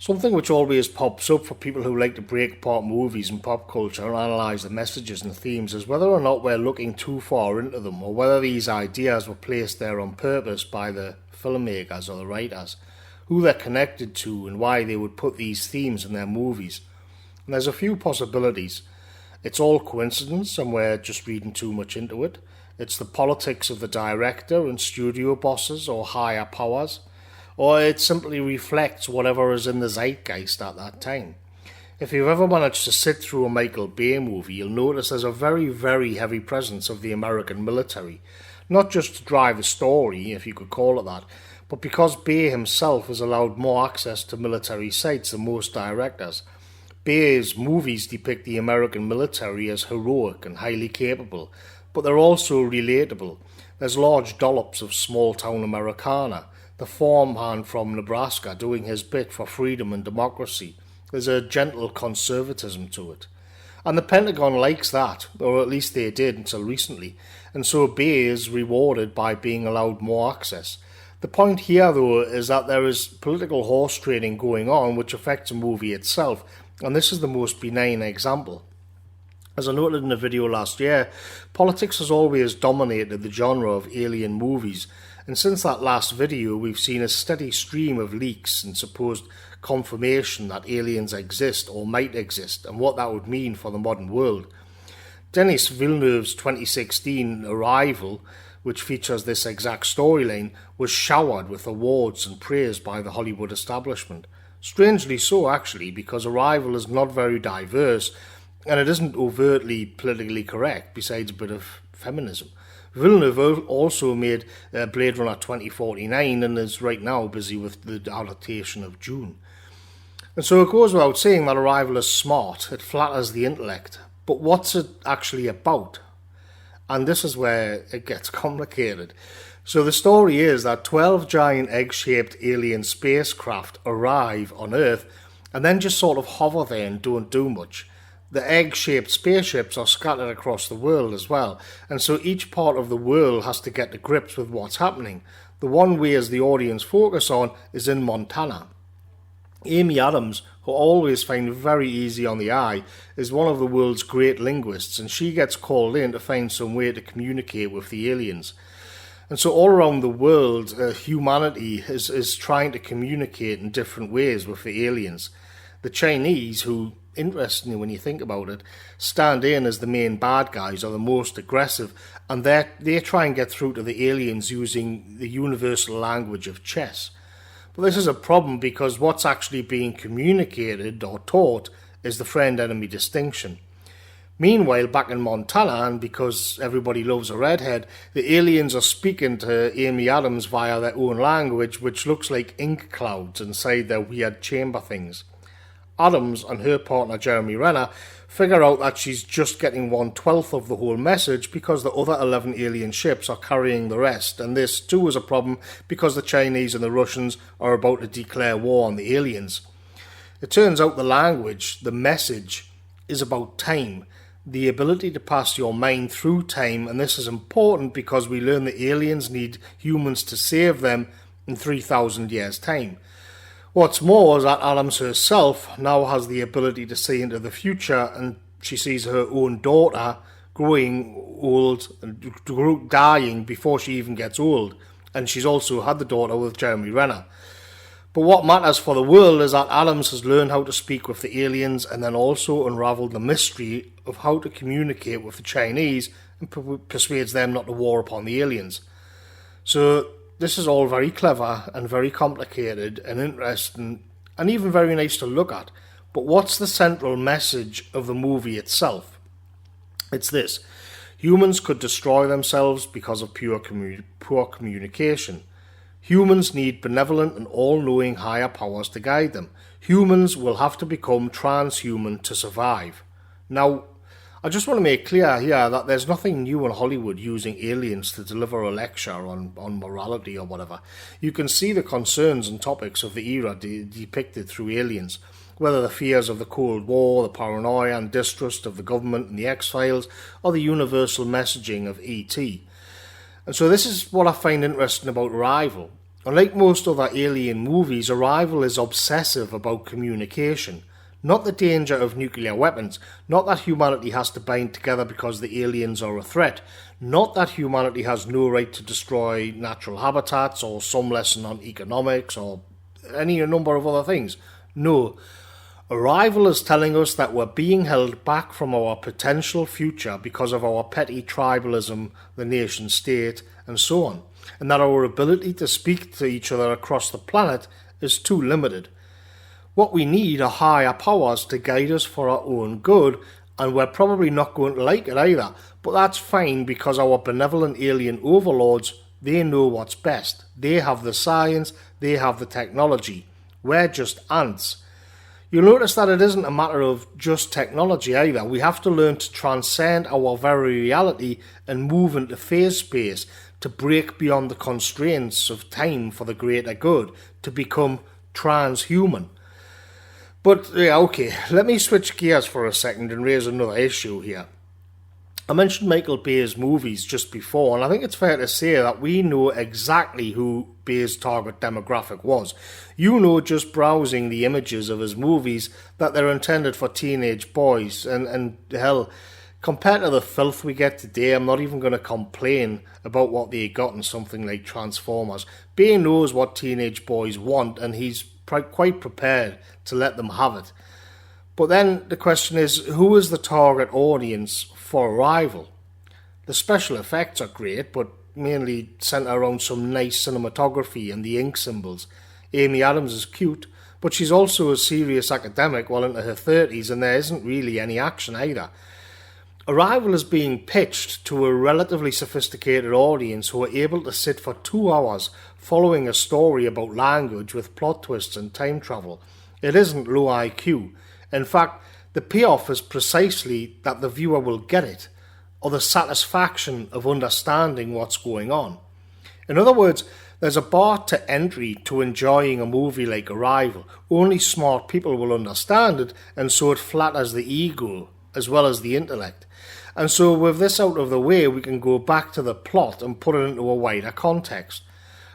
Something which always pops up for people who like to break apart movies and pop culture and analyse the messages and themes is whether or not we're looking too far into them, or whether these ideas were placed there on purpose by the filmmakers or the writers, who they're connected to and why they would put these themes in their movies. And there's a few possibilities. It's all coincidence and we're just reading too much into it. It's the politics of the director and studio bosses or higher powers. Or it simply reflects whatever is in the zeitgeist at that time. If you've ever managed to sit through a Michael Bay movie, you'll notice there's a very, very heavy presence of the American military. Not just to drive the story, if you could call it that, but because Bay himself has allowed more access to military sites than most directors. Bay's movies depict the American military as heroic and highly capable, but they're also relatable. There's large dollops of small-town Americana, the farmhand from Nebraska doing his bit for freedom and democracy. There's a gentle conservatism to it. And the Pentagon likes that, or at least they did until recently, and so Bay is rewarded by being allowed more access. The point here, though, is that there is political horse trading going on which affects the movie itself, and this is the most benign example. As I noted in a video last year, politics has always dominated the genre of alien movies, and since that last video we've seen a steady stream of leaks and supposed confirmation that aliens exist or might exist and what that would mean for the modern world. Denis Villeneuve's 2016 Arrival, which features this exact storyline, was showered with awards and praise by the Hollywood establishment. Strangely so, actually, because Arrival is not very diverse and it isn't overtly politically correct, besides a bit of feminism. Villeneuve also made Blade Runner 2049 and is right now busy with the adaptation of Dune. And so it goes without saying that Arrival is smart, it flatters the intellect, but what's it actually about? And this is where it gets complicated. So the story is that 12 giant egg-shaped alien spacecraft arrive on Earth and then just sort of hover there and don't do much. The egg-shaped spaceships are scattered across the world as well, and so each part of the world has to get to grips with what's happening. The one we as the audience focus on is in Montana. Amy Adams, who I always find very easy on the eye, is one of the world's great linguists, and she gets called in to find some way to communicate with the aliens. And so all around the world, humanity is trying to communicate in different ways with the aliens. The Chinese, who, interestingly when you think about it, stand in as the main bad guys, are the most aggressive, and they try and get through to the aliens using the universal language of chess. But this is a problem because what's actually being communicated or taught is the friend-enemy distinction. Meanwhile, back in Montana, and because everybody loves a redhead, the aliens are speaking to Amy Adams via their own language, which looks like ink clouds inside their weird chamber things. Adams and her partner Jeremy Renner figure out that she's just getting 1/12 of the whole message because the other 11 alien ships are carrying the rest, and this too is a problem because the Chinese and the Russians are about to declare war on the aliens. It turns out the language, the message, is about time, the ability to pass your mind through time, and this is important because we learn the aliens need humans to save them in 3,000 years' time. What's more is that Adams herself now has the ability to see into the future, and she sees her own daughter growing old and dying before she even gets old, and she's also had the daughter with Jeremy Renner. But what matters for the world is that Adams has learned how to speak with the aliens and then also unravelled the mystery of how to communicate with the Chinese and persuades them not to war upon the aliens. So this is all very clever and very complicated and interesting and even very nice to look at. But what's the central message of the movie itself? It's this: humans could destroy themselves because of poor communication. Humans need benevolent and all-knowing higher powers to guide them. Humans will have to become transhuman to survive. Now, I just want to make clear here that there's nothing new in Hollywood using aliens to deliver a lecture on morality or whatever. You can see the concerns and topics of the era depicted through aliens, whether the fears of the Cold War, the paranoia and distrust of the government and the X-Files, or the universal messaging of E.T. And so this is what I find interesting about Arrival. Unlike most other alien movies, Arrival is obsessive about communication. Not the danger of nuclear weapons, not that humanity has to bind together because the aliens are a threat, not that humanity has no right to destroy natural habitats or some lesson on economics or any number of other things. No. Arrival is telling us that we're being held back from our potential future because of our petty tribalism, the nation state, and so on, and that our ability to speak to each other across the planet is too limited. What we need are higher powers to guide us for our own good, and we're probably not going to like it either, but that's fine because our benevolent alien overlords, they know what's best. They have the science, they have the technology. We're just ants. You'll notice that it isn't a matter of just technology either. We have to learn to transcend our very reality and move into phase space, to break beyond the constraints of time for the greater good, to become transhuman. But yeah, okay, let me switch gears for a second and raise another issue here. I mentioned Michael Bay's movies just before, and I think it's fair to say that we know exactly who Bay's target demographic was. You know, just browsing the images of his movies, that they're intended for teenage boys, and hell, compared to the filth we get today, I'm not even going to complain about what they got in something like Transformers. Bay knows what teenage boys want, and he's quite prepared to let them have it. But then the question is, who is the target audience for Arrival? The special effects are great, but mainly centre around some nice cinematography and the ink symbols. Amy Adams is cute, but she's also a serious academic well into her 30s, and there isn't really any action either. Arrival is being pitched to a relatively sophisticated audience who are able to sit for 2 hours following a story about language with plot twists and time travel. It isn't low IQ. In fact, the payoff is precisely that the viewer will get it, or the satisfaction of understanding what's going on. In other words, there's a bar to entry to enjoying a movie like Arrival. Only smart people will understand it, and so it flatters the ego as well as the intellect. And so with this out of the way, we can go back to the plot and put it into a wider context.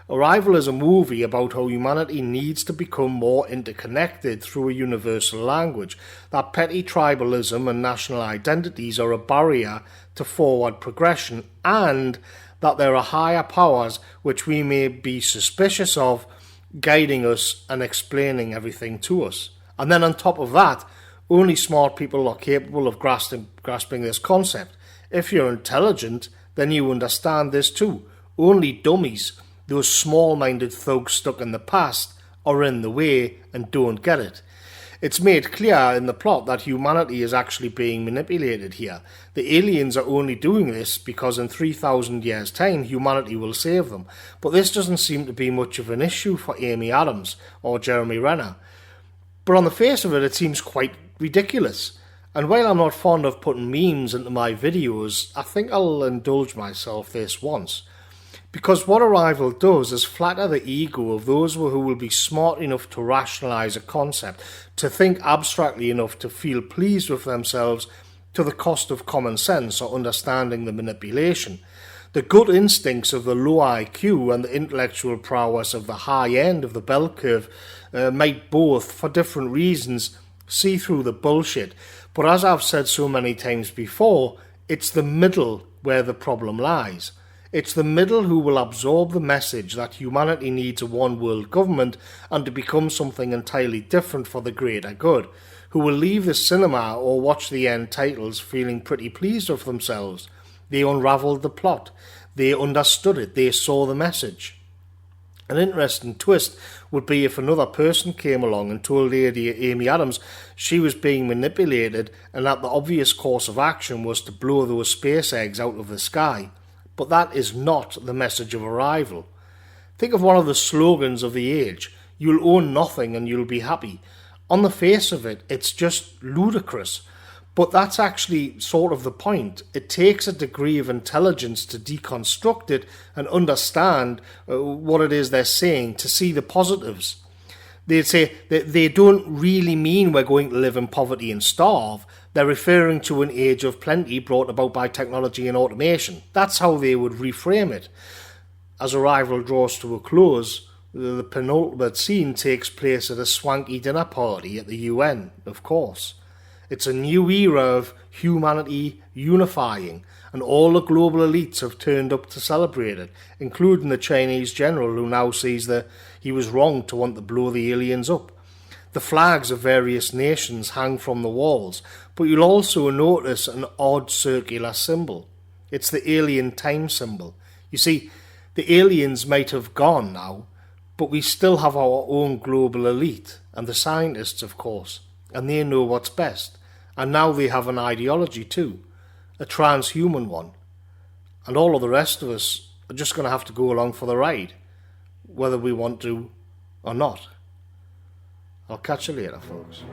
Arrival is a movie about how humanity needs to become more interconnected through a universal language, that petty tribalism and national identities are a barrier to forward progression, and that there are higher powers which we may be suspicious of guiding us and explaining everything to us. And then on top of that, only smart people are capable of grasping this concept. If you're intelligent, then you understand this too. Only dummies, those small-minded thugs stuck in the past, are in the way and don't get it. It's made clear in the plot that humanity is actually being manipulated here. The aliens are only doing this because in 3,000 years' time humanity will save them. But this doesn't seem to be much of an issue for Amy Adams or Jeremy Renner. But on the face of it, it seems quite ridiculous. And while I'm not fond of putting memes into my videos, I think I'll indulge myself this once. Because what Arrival does is flatter the ego of those who will be smart enough to rationalise a concept, to think abstractly enough to feel pleased with themselves to the cost of common sense or understanding the manipulation. The good instincts of the low IQ and the intellectual prowess of the high end of the bell curve might both, for different reasons, see through the bullshit. But as I've said so many times before, it's the middle where the problem lies. It's the middle who will absorb the message that humanity needs a one-world government and to become something entirely different for the greater good, who will leave the cinema or watch the end titles feeling pretty pleased with themselves. They unravelled the plot. They understood it. They saw the message. An interesting twist would be if another person came along and told Lady Amy Adams she was being manipulated and that the obvious course of action was to blow those space eggs out of the sky. But that is not the message of Arrival. Think of one of the slogans of the age. You'll own nothing and you'll be happy. On the face of it, it's just ludicrous. But that's actually sort of the point. It takes a degree of intelligence to deconstruct it and understand what it is they're saying, to see the positives. They'd say that they don't really mean we're going to live in poverty and starve. They're referring to an age of plenty brought about by technology and automation. That's how they would reframe it. As Arrival draws to a close, The penultimate scene takes place at a swanky dinner party at the UN, of course. It's a new era of humanity unifying, and all the global elites have turned up to celebrate it, including the Chinese general who now sees that he was wrong to want to blow the aliens up. The flags of various nations hang from the walls, but you'll also notice an odd circular symbol. It's the alien time symbol. You see, the aliens might have gone now, but we still have our own global elite, and the scientists, of course, and they know what's best. And now they have an ideology too, a transhuman one. And all of the rest of us are just going to have to go along for the ride, whether we want to or not. I'll catch you later, folks.